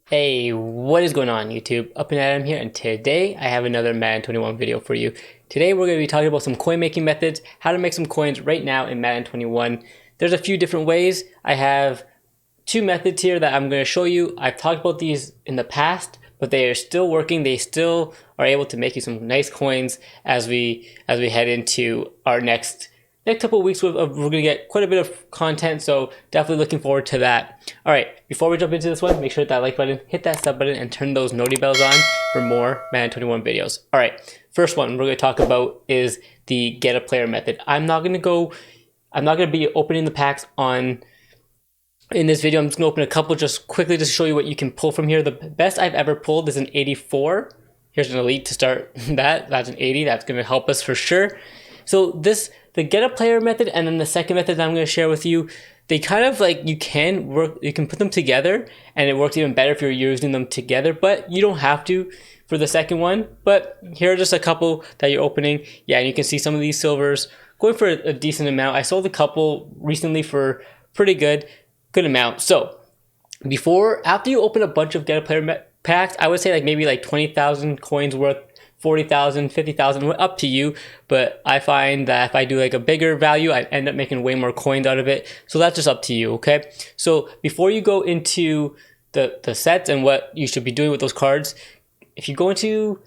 Hey, what is going on YouTube? Up and Adam here, and today I have another Madden 21 video for you. Today we're going to be talking about some coin making methods, how to make some coins right now in Madden 21. There's a few different ways. I have two methods here that I'm going to show you. I've talked about these in the past, but they are still working. They still are able to make you some nice coins as we head into our next couple of weeks. We're going to get quite a bit of content, so definitely looking forward to that. All right, before we jump into this one, make sure that like button, hit that sub button, and turn those noti bells on for more Madden 21 videos. All right, first one we're going to talk about is the get a player method. I'm not going to be opening the packs in this video. I'm just going to open a couple just quickly to show you what you can pull from here. The best I've ever pulled is an 84. Here's an elite to start that. That's an 80. That's going to help us for sure. So the get a player method and then the second method that I'm going to share with you, they kind of like you can put them together and it works even better if you're using them together, but you don't have to for the second one. But here are just a couple that you're opening. Yeah, and you can see some of these silvers going for a decent amount. I sold a couple recently for pretty good amount. So after you open a bunch of get a player packs, I would say like maybe like 20,000 coins worth, 40,000, 50,000, up to you. But I find that if I do like a bigger value, I end up making way more coins out of it. So that's just up to you, okay? So before you go into the sets and what you should be doing with those cards, if you go into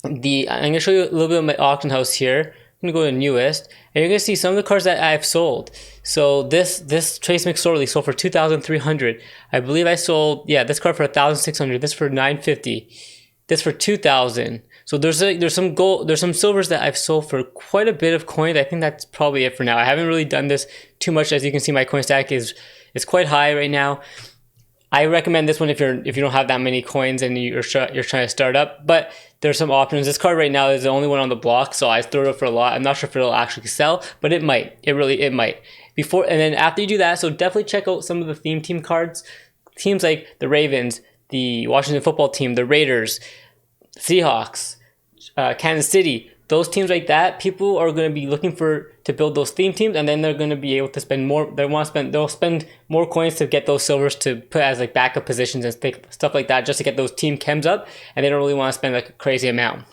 I'm going to show you a little bit of my auction house here. I'm going to go to newest, and you're going to see some of the cards that I've sold. So this Trace McSorley sold for 2,300. I believe I sold, yeah, this card for 1,600. This for 950. This for 2,000. So there's some gold, there's some silvers that I've sold for quite a bit of coins. I think that's probably it for now. I haven't really done this too much. As you can see, my coin stack is quite high right now. I recommend this one if you don't have that many coins and you're trying to start up. But there's some options. This card right now is the only one on the block, so I threw it up for a lot. I'm not sure if it'll actually sell, but it might. It might. And then after you do that, so definitely check out some of the theme team cards. Teams like the Ravens, the Washington football team, the Raiders, Seahawks, Kansas City. Those teams like that, people are going to be looking to build those theme teams, and then they're going to be able to spend more. They'll spend more coins to get those silvers to put as like backup positions and stuff like that, just to get those team chems up, and they don't really want to spend like a crazy amount,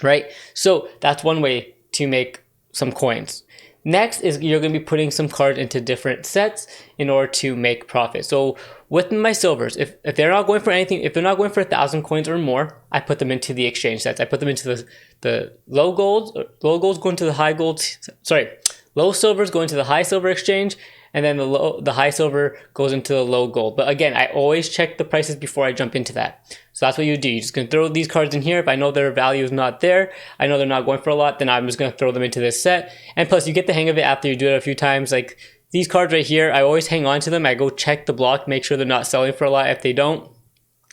right? So that's one way to make some coins. Next is you're going to be putting some cards into different sets in order to make profit. So with my silvers, if they're not going for anything, if they're not going for 1,000 coins or more, I put them into the exchange sets. I put them into the low golds going to the high golds. Sorry, low silvers go into the high silver exchange, and then the high silver goes into the low gold. But again, I always check the prices before I jump into that. So that's what you do. You're just going to throw these cards in here. If I know their value is not there, I know they're not going for a lot, then I'm just going to throw them into this set. And plus, you get the hang of it after you do it a few times. Like these cards right here, I always hang on to them. I go check the block, make sure they're not selling for a lot. If they don't,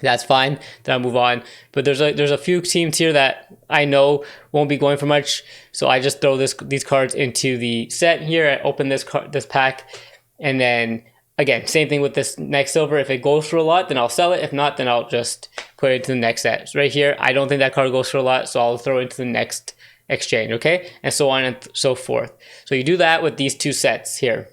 that's fine. Then I'll move on. But there's a few teams here that I know won't be going for much, so I just throw these cards into the set here. I open this pack, and then again, same thing with this next silver. If it goes for a lot, then I'll sell it. If not, then I'll just put it to the next set. So right here, I don't think that card goes for a lot, so I'll throw it into the next exchange, okay? And so on and so forth. So you do that with these two sets here.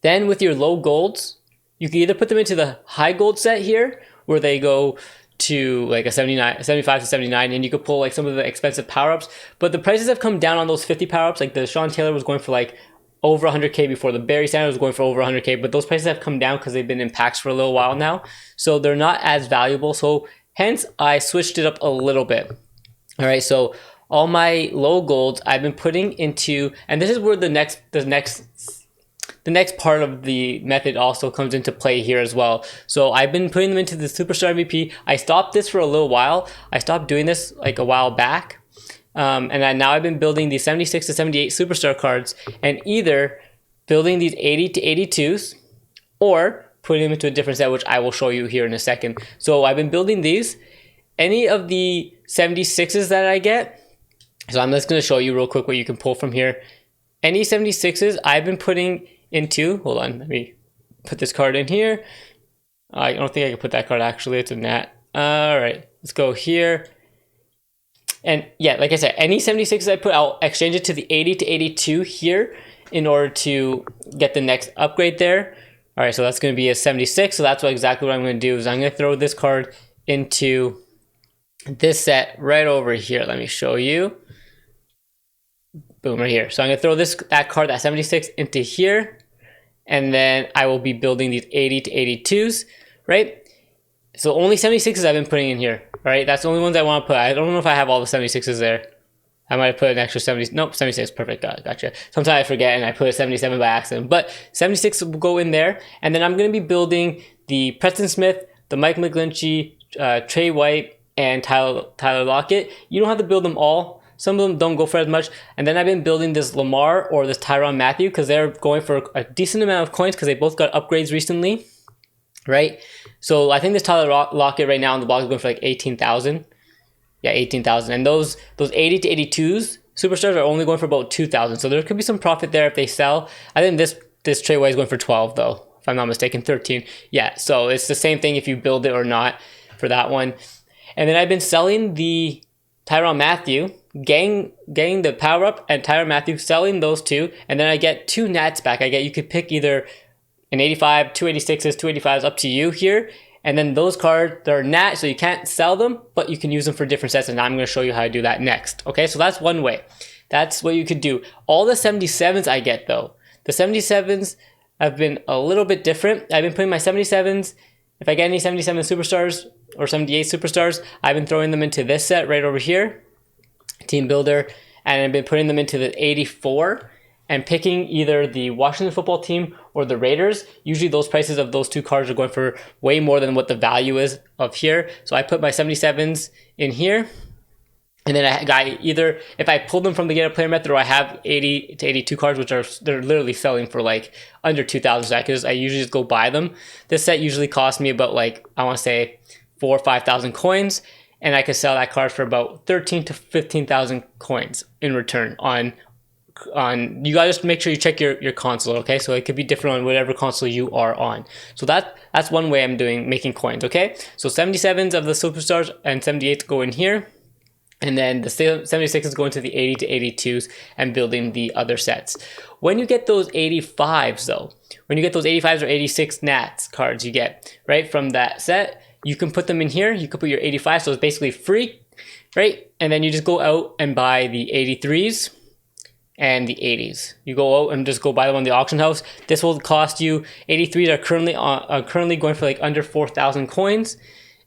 Then with your low golds, you can either put them into the high gold set here, where they go to like a 75 to 79, and you could pull like some of the expensive power-ups. But the prices have come down on those 50 power-ups. Like the Sean Taylor was going for like over 100K before. The Barry Sanders was going for over 100K, but those prices have come down because they've been in packs for a little while now. So they're not as valuable. So hence I switched it up a little bit. All right, so all my low golds I've been putting into, and this is where the next part of the method also comes into play here as well. So I've been putting them into the Superstar MVP. I stopped this for a little while. I stopped doing this like a while back. And now I've been building these 76 to 78 Superstar cards, and either building these 80 to 82s or putting them into a different set, which I will show you here in a second. So I've been building these. Any of the 76s that I get, so I'm just going to show you real quick what you can pull from here. Any 76s I've been putting into, hold on, let me put this card in here. I don't think I can put that card actually, it's a nat. All right, let's go here. And yeah, like I said, any 76s I put, I'll exchange it to the 80 to 82 here in order to get the next upgrade there. All right, so that's going to be a 76. So that's exactly what I'm going to do is I'm going to throw this card into this set right over here. Let me show you. Boom, right here. So I'm going to throw that card, that 76, into here. And then I will be building these 80 to 82s, right? So only 76s I've been putting in here, right? That's the only ones I want to put. I don't know if I have all the 76s there. I might have put an extra 70. Nope, 76. Perfect. Gotcha. Sometimes I forget and I put a 77 by accident. But 76 will go in there. And then I'm going to be building the Preston Smith, the Mike McGlinchey, Trey White, and Tyler Lockett. You don't have to build them all. Some of them don't go for as much. And then I've been building this Lamar or this Tyrann Mathieu because they're going for a decent amount of coins because they both got upgrades recently, right? So I think this Tyler Lockett right now on the block is going for like 18,000. Yeah, 18,000. And those 80 to 82s superstars are only going for about 2,000. So there could be some profit there if they sell. I think this Trey White is going for 12 though, if I'm not mistaken, 13. Yeah, so it's the same thing if you build it or not for that one. And then I've been selling the Tyrann Mathieu, getting the power up and Tyrann Mathieu, selling those two, and then I get 2 Nats back. You could pick either an 85, 286s, 285s, up to you here. And then those cards, they're Nat, so you can't sell them, but you can use them for different sets. And I'm going to show you how to do that next. Okay, so that's one way. That's what you could do. All the 77s I get though, the 77s have been a little bit different. I've been putting my 77s, if I get any 77 superstars or 78 superstars, I've been throwing them into this set right over here, Team Builder, and I've been putting them into the 84 and picking either the Washington football team or the Raiders. Usually those prices of those two cards are going for way more than what the value is of here. So I put my 77s in here. And then I got either, if I pull them from the get a player method, or I have 80 to 82 cards, which they're literally selling for like under 2,000. So I usually just go buy them. This set usually costs me about like, I want to say 4,000 or 5,000 coins. And I could sell that card for about 13 to 15,000 coins in return on you gotta just make sure you check your console, okay? So it could be different on whatever console you are on. So that's one way I'm making coins, okay? So 77s of the superstars and 78s go in here, and then the 76s go into the 80 to 82s and building the other sets. When you get those 85s though, when you get those 85s or 86 Nats cards you get, right, from that set, you can put them in here. You could put your 85, so it's basically free, right? And then you just go out and buy the 83s and the 80s. You go out and just go buy them on the auction house. This will cost you, 83s are currently going for like under 4,000 coins,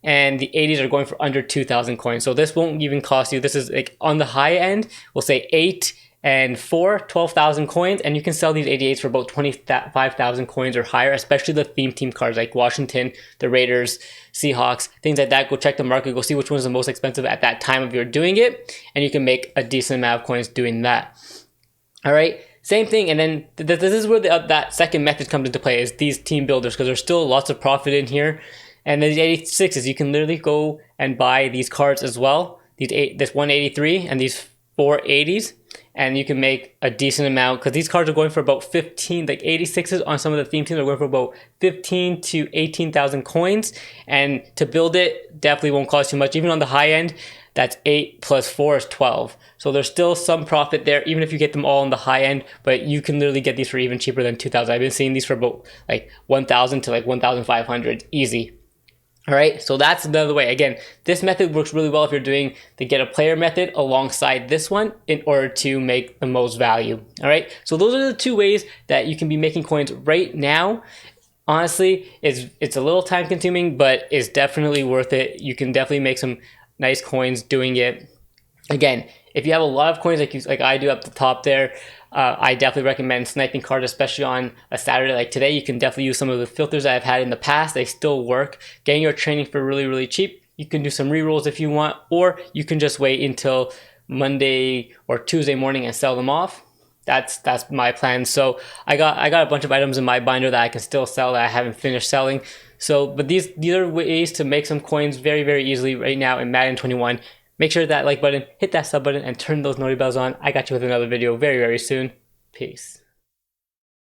and the 80s are going for under 2,000 coins. So this won't even cost you, this is like on the high end, we'll say 8 and 4, 12,000 coins, and you can sell these 88s for about 25,000 coins or higher, especially the theme team cards like Washington, the Raiders, Seahawks, things like that. Go check the market, go see which one is the most expensive at that time of you're doing it, and you can make a decent amount of coins doing that. All right, same thing. And then this is where that second method comes into play, is these team builders, because there's still lots of profit in here. And these 86s, you can literally go and buy these cards as well. This 183 and these 480s, and you can make a decent amount because these cards are going for about 15, like 86s on some of the theme teams are going for about 15 to 18,000 coins. And to build it definitely won't cost too much. Even on the high end, that's 8 plus 4 is 12. So there's still some profit there, even if you get them all on the high end, but you can literally get these for even cheaper than 2,000. I've been seeing these for about like 1,000 to like 1,500 easy. All right, so that's another way. Again, this method works really well if you're doing the get a player method alongside this one in order to make the most value. All right, so those are the two ways that you can be making coins right now. Honestly, it's a little time consuming, but it's definitely worth it. You can definitely make some nice coins doing it. Again, if you have a lot of coins like I do up the top there, I definitely recommend sniping cards, especially on a Saturday like today. You can definitely use some of the filters that I've had in the past. They still work. Getting your training for really, really cheap. You can do some rerolls if you want, or you can just wait until Monday or Tuesday morning and sell them off. That's my plan. So I got a bunch of items in my binder that I can still sell that I haven't finished selling. So, but these are ways to make some coins very, very easily right now in Madden 21. Make sure that like button, hit that sub button, and turn those notifications bells on. I got you with another video very, very soon. Peace.